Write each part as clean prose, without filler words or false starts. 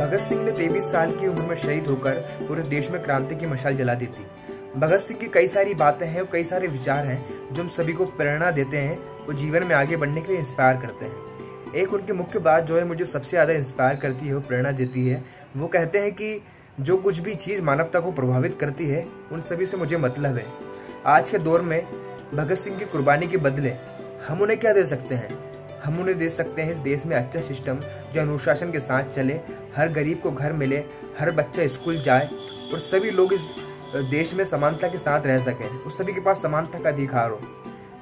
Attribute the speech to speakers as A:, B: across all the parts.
A: भगत सिंह ने 23 साल की उम्र में शहीद होकर पूरे देश में क्रांति की मशाल जला दी थी। भगत सिंह की कई सारी बातें हैं और कई सारे विचार हैं जो हम सभी को प्रेरणा देते हैं और जीवन में आगे बढ़ने के लिए इंस्पायर करते हैं। एक उनकी मुख्य बात जो है मुझे सबसे ज़्यादा इंस्पायर करती है, वो प्रेरणा देती है। वो कहते हैं कि जो कुछ भी चीज़ मानवता को प्रभावित करती है उन सभी से मुझे मतलब है। आज के दौर में भगत सिंह की कुर्बानी के बदले हम उन्हें क्या दे सकते हैं? हम उन्हें दे सकते हैं इस देश में अच्छा सिस्टम जो अनुशासन के साथ चले, हर गरीब को घर मिले, हर बच्चा स्कूल जाए और सभी लोग इस देश में समानता के साथ रह सकें, उस सभी के पास समानता का अधिकार हो।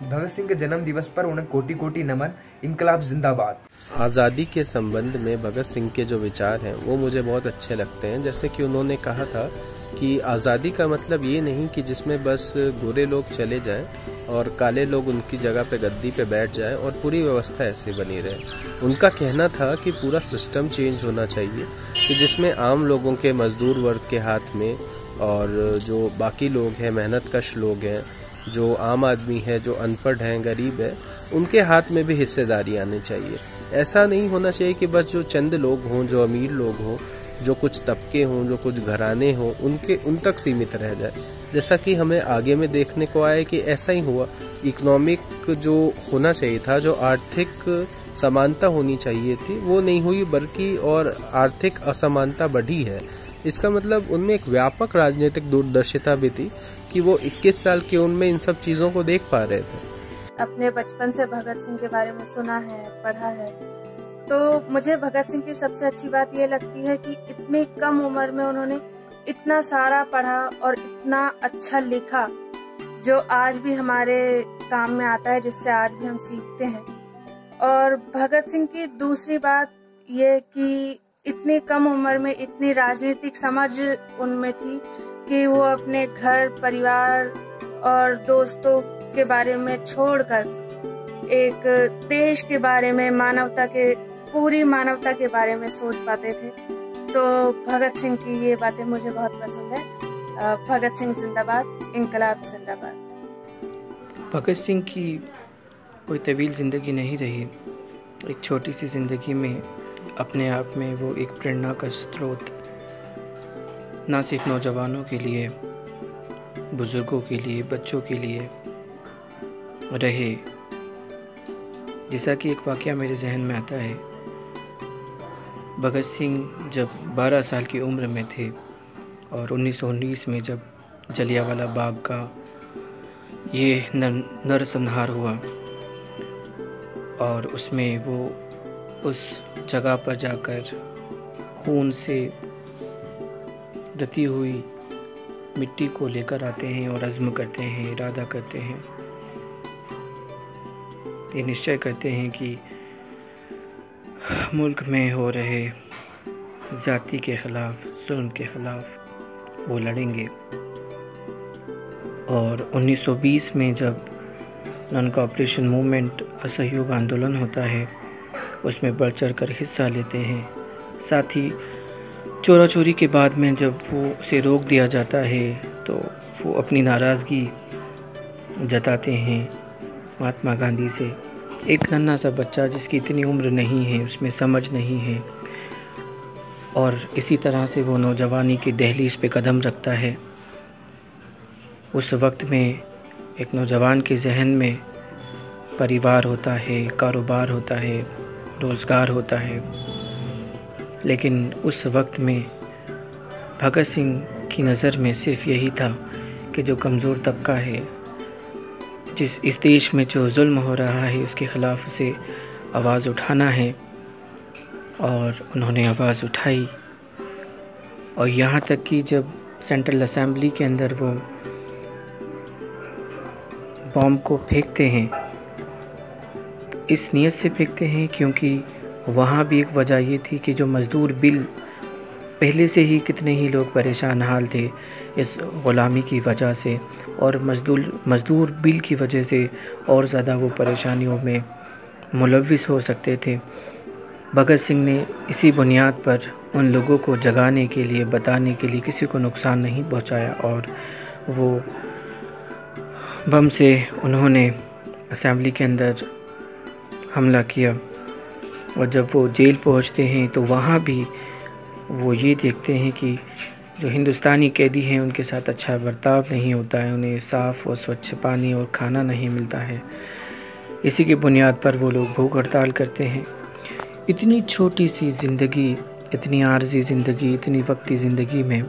A: भगत सिंह के जन्म दिवस पर उन्हें कोटि कोटि नमन। इनकलाब जिंदाबाद।
B: आज़ादी के संबंध में भगत सिंह के जो विचार हैं वो मुझे बहुत अच्छे लगते हैं। जैसे कि उन्होंने कहा था कि आज़ादी का मतलब ये नहीं कि जिसमें बस गोरे लोग चले जाएं और काले लोग उनकी जगह पे गद्दी पे बैठ जाएं और पूरी व्यवस्था ऐसे बनी रहे। उनका कहना था कि पूरा सिस्टम चेंज होना चाहिए कि जिसमें आम लोगों के, मजदूर वर्ग के हाथ में और जो बाकी लोग हैं, मेहनतकश लोग हैं, जो आम आदमी है, जो अनपढ़ हैं, गरीब है, उनके हाथ में भी हिस्सेदारी आनी चाहिए। ऐसा नहीं होना चाहिए कि बस जो चंद लोग हों, जो अमीर लोग हों, जो कुछ तबके हों, जो कुछ घराने हों, उन तक सीमित रह जाए। जैसा कि हमें आगे में देखने को आया कि ऐसा ही हुआ। इकोनॉमिक जो होना चाहिए था, जो आर्थिक समानता होनी चाहिए थी, वो नहीं हुई, बल्कि और आर्थिक असमानता बढ़ी है। इसका मतलब उनमें एक व्यापक राजनीतिक दूरदर्शिता भी थी कि वो 21 साल की उम्र में इन सब चीजों को देख पा रहे थे।
C: अपने बचपन से भगत सिंह के बारे में सुना है, पढ़ा है, तो मुझे भगत सिंह की सबसे अच्छी बात ये लगती है कि इतनी कम उम्र में उन्होंने इतना सारा पढ़ा और इतना अच्छा लिखा जो आज भी हमारे काम में आता है, जिससे आज भी हम सीखते हैं। और भगत सिंह की दूसरी बात ये कि इतनी कम उम्र में इतनी राजनीतिक समझ उनमें थी कि वो अपने घर, परिवार और दोस्तों के बारे में छोड़कर एक देश के बारे में, पूरी मानवता के बारे में सोच पाते थे। तो भगत सिंह की ये बातें मुझे बहुत पसंद है। भगत सिंह जिंदाबाद, इनकलाब जिंदाबाद।
D: भगत सिंह की कोई तवील ज़िंदगी नहीं रही। एक छोटी सी ज़िंदगी में अपने आप में वो एक प्रेरणा का स्रोत ना सिर्फ नौजवानों के लिए, बुज़ुर्गों के लिए, बच्चों के लिए रहे। जैसा कि एक वाक़या मेरे जहन में आता है, भगत सिंह जब 12 साल की उम्र में थे और 1919 में जब जलियांवाला बाग का ये नरसंहार हुआ और उसमें वो उस जगह पर जाकर खून से रती हुई मिट्टी को लेकर आते हैं और अज़्म करते हैं, इरादा करते हैं, ये निश्चय करते हैं कि मुल्क में हो रहे ज़ाती के ख़िलाफ़, जुल्म के ख़िलाफ़ वो लड़ेंगे। और 1920 में जब नॉन कोऑपरेशन मूवमेंट, असहयोग आंदोलन होता है, उसमें बढ़ चढ़ कर हिस्सा लेते हैं। साथ ही चोरा चोरी के बाद में जब वो उसे रोक दिया जाता है तो वो अपनी नाराज़गी जताते हैं महात्मा गांधी से। एक नन्हा सा बच्चा जिसकी इतनी उम्र नहीं है, उसमें समझ नहीं है, और इसी तरह से वो नौजवानी की दहलीज़ पे कदम रखता है। उस वक्त में एक नौजवान के जहन में परिवार होता है, कारोबार होता है, रोज़गार होता है, लेकिन उस वक्त में भगत सिंह की नज़र में सिर्फ यही था कि जो कमज़ोर तबका है, इस देश में जो जुल्म हो रहा है, उसके ख़िलाफ़ उसे आवाज़ उठाना है। और उन्होंने आवाज़ उठाई। और यहाँ तक कि जब सेंट्रल असेंबली के अंदर वो बॉम्ब को फेंकते हैं, इस नीयत से फेंकते हैं क्योंकि वहाँ भी एक वजह ये थी कि जो मज़दूर बिल, पहले से ही कितने ही लोग परेशान हाल थे इस ग़ुलामी की वजह से, और मज़दूर बिल की वजह से और ज़्यादा वो परेशानियों में मुलव्विस हो सकते थे। भगत सिंह ने इसी बुनियाद पर उन लोगों को जगाने के लिए, बताने के लिए, किसी को नुकसान नहीं पहुंचाया, और वो बम से उन्होंने असेंबली के अंदर हमला किया। और जब वो जेल पहुंचते हैं तो वहाँ भी वो ये देखते हैं कि जो हिंदुस्तानी कैदी हैं उनके साथ अच्छा बर्ताव नहीं होता है, उन्हें साफ़ और स्वच्छ पानी और खाना नहीं मिलता है। इसी की बुनियाद पर वो लोग भूख हड़ताल करते हैं। इतनी छोटी सी ज़िंदगी, इतनी आर्जी ज़िंदगी, इतनी वक्ती ज़िंदगी में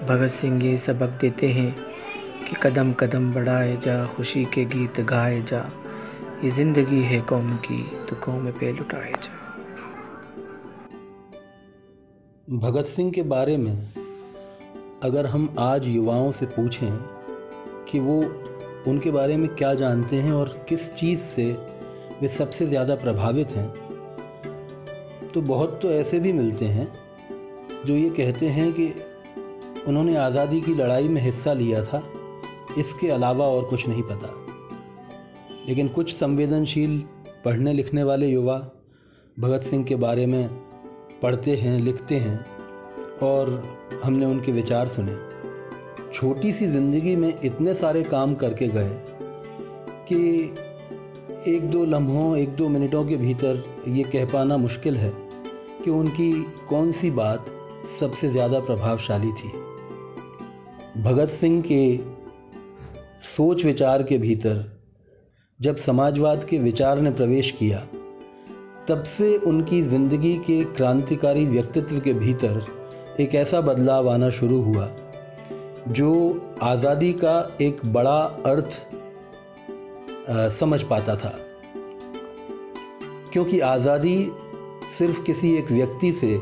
D: भगत सिंह ये सबक देते हैं कि कदम कदम बढ़ाए जा, खुशी के गीत गाए जा, ये ज़िंदगी है कौम की तो कौम पे लुटाए जा।
E: भगत सिंह के बारे में अगर हम आज युवाओं से पूछें कि वो उनके बारे में क्या जानते हैं और किस चीज़ से वे सबसे ज़्यादा प्रभावित हैं, तो बहुत तो ऐसे भी मिलते हैं जो ये कहते हैं कि उन्होंने आज़ादी की लड़ाई में हिस्सा लिया था, इसके अलावा और कुछ नहीं पता। लेकिन कुछ संवेदनशील पढ़ने लिखने वाले युवा भगत सिंह के बारे में पढ़ते हैं, लिखते हैं और हमने उनके विचार सुने। छोटी सी ज़िंदगी में इतने सारे काम करके गए कि एक दो लम्हों, एक दो मिनटों के भीतर ये कह पाना मुश्किल है कि उनकी कौन सी बात सबसे ज़्यादा प्रभावशाली थी। भगत सिंह के सोच विचार के भीतर जब समाजवाद के विचार ने प्रवेश किया, तब से उनकी ज़िंदगी के क्रांतिकारी व्यक्तित्व के भीतर एक ऐसा बदलाव आना शुरू हुआ जो आज़ादी का एक बड़ा अर्थ समझ पाता था। क्योंकि आज़ादी सिर्फ किसी एक व्यक्ति से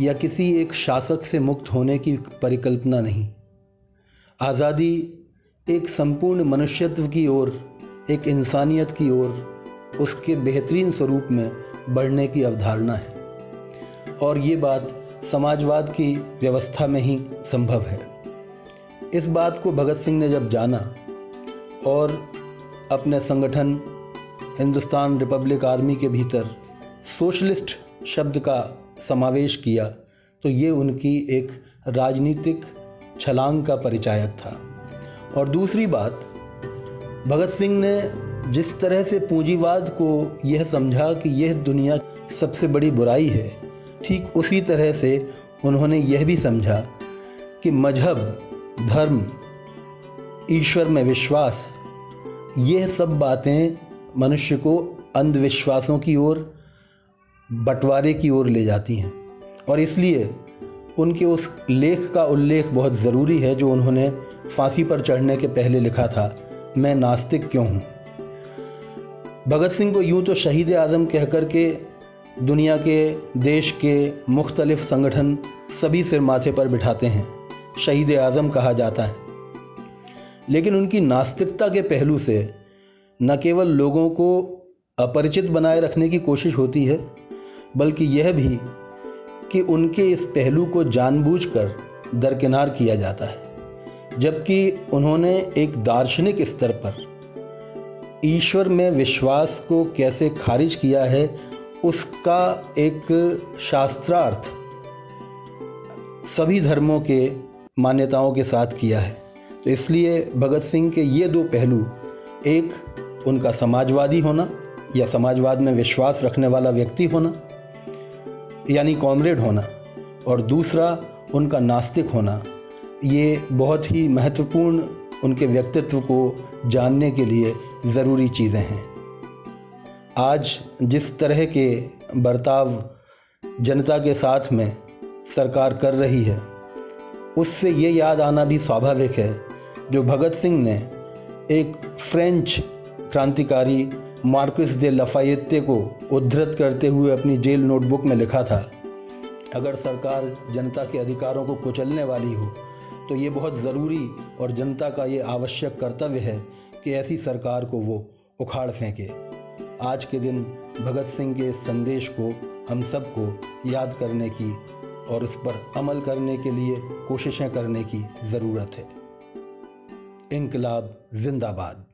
E: या किसी एक शासक से मुक्त होने की परिकल्पना नहीं, आज़ादी एक संपूर्ण मनुष्यत्व की ओर, एक इंसानियत की ओर, उसके बेहतरीन स्वरूप में बढ़ने की अवधारणा है। और ये बात समाजवाद की व्यवस्था में ही संभव है। इस बात को भगत सिंह ने जब जाना और अपने संगठन हिंदुस्तान रिपब्लिक आर्मी के भीतर सोशलिस्ट शब्द का समावेश किया, तो ये उनकी एक राजनीतिक छलांग का परिचायक था। और दूसरी बात, भगत सिंह ने जिस तरह से पूंजीवाद को यह समझा कि यह दुनिया सबसे बड़ी बुराई है, ठीक उसी तरह से उन्होंने यह भी समझा कि मजहब, धर्म, ईश्वर में विश्वास, यह सब बातें मनुष्य को अंधविश्वासों की ओर, बंटवारे की ओर ले जाती हैं। और इसलिए उनके उस लेख का उल्लेख बहुत ज़रूरी है जो उन्होंने फांसी पर चढ़ने के पहले लिखा था, मैं नास्तिक क्यों हूँ। भगत सिंह को यूँ तो शहीद आज़म कह कर के दुनिया के, देश के मुख्तलिफ संगठन सभी सिर माथे पर बिठाते हैं, शहीद आज़म कहा जाता है। लेकिन उनकी नास्तिकता के पहलू से न केवल लोगों को अपरिचित बनाए रखने की कोशिश होती है, बल्कि यह भी कि उनके इस पहलू को जानबूझकर दरकिनार किया जाता है। जबकि उन्होंने एक दार्शनिक स्तर पर ईश्वर में विश्वास को कैसे खारिज किया है, उसका एक शास्त्रार्थ सभी धर्मों के मान्यताओं के साथ किया है। तो इसलिए भगत सिंह के ये दो पहलू, एक उनका समाजवादी होना या समाजवाद में विश्वास रखने वाला व्यक्ति होना यानी कॉमरेड होना, और दूसरा उनका नास्तिक होना, ये बहुत ही महत्वपूर्ण उनके व्यक्तित्व को जानने के लिए ज़रूरी चीज़ें हैं। आज जिस तरह के बर्ताव जनता के साथ में सरकार कर रही है, उससे ये याद आना भी स्वाभाविक है जो भगत सिंह ने एक फ्रेंच क्रांतिकारी मार्किस दे लाफायेते को उद्धृत करते हुए अपनी जेल नोटबुक में लिखा था, अगर सरकार जनता के अधिकारों को कुचलने वाली हो तो ये बहुत ज़रूरी और जनता का ये आवश्यक कर्तव्य है कि ऐसी सरकार को वो उखाड़ फेंके। आज के दिन भगत सिंह के इस संदेश को हम सबको याद करने की और उस पर अमल करने के लिए कोशिशें करने की ज़रूरत है। इंकलाब जिंदाबाद।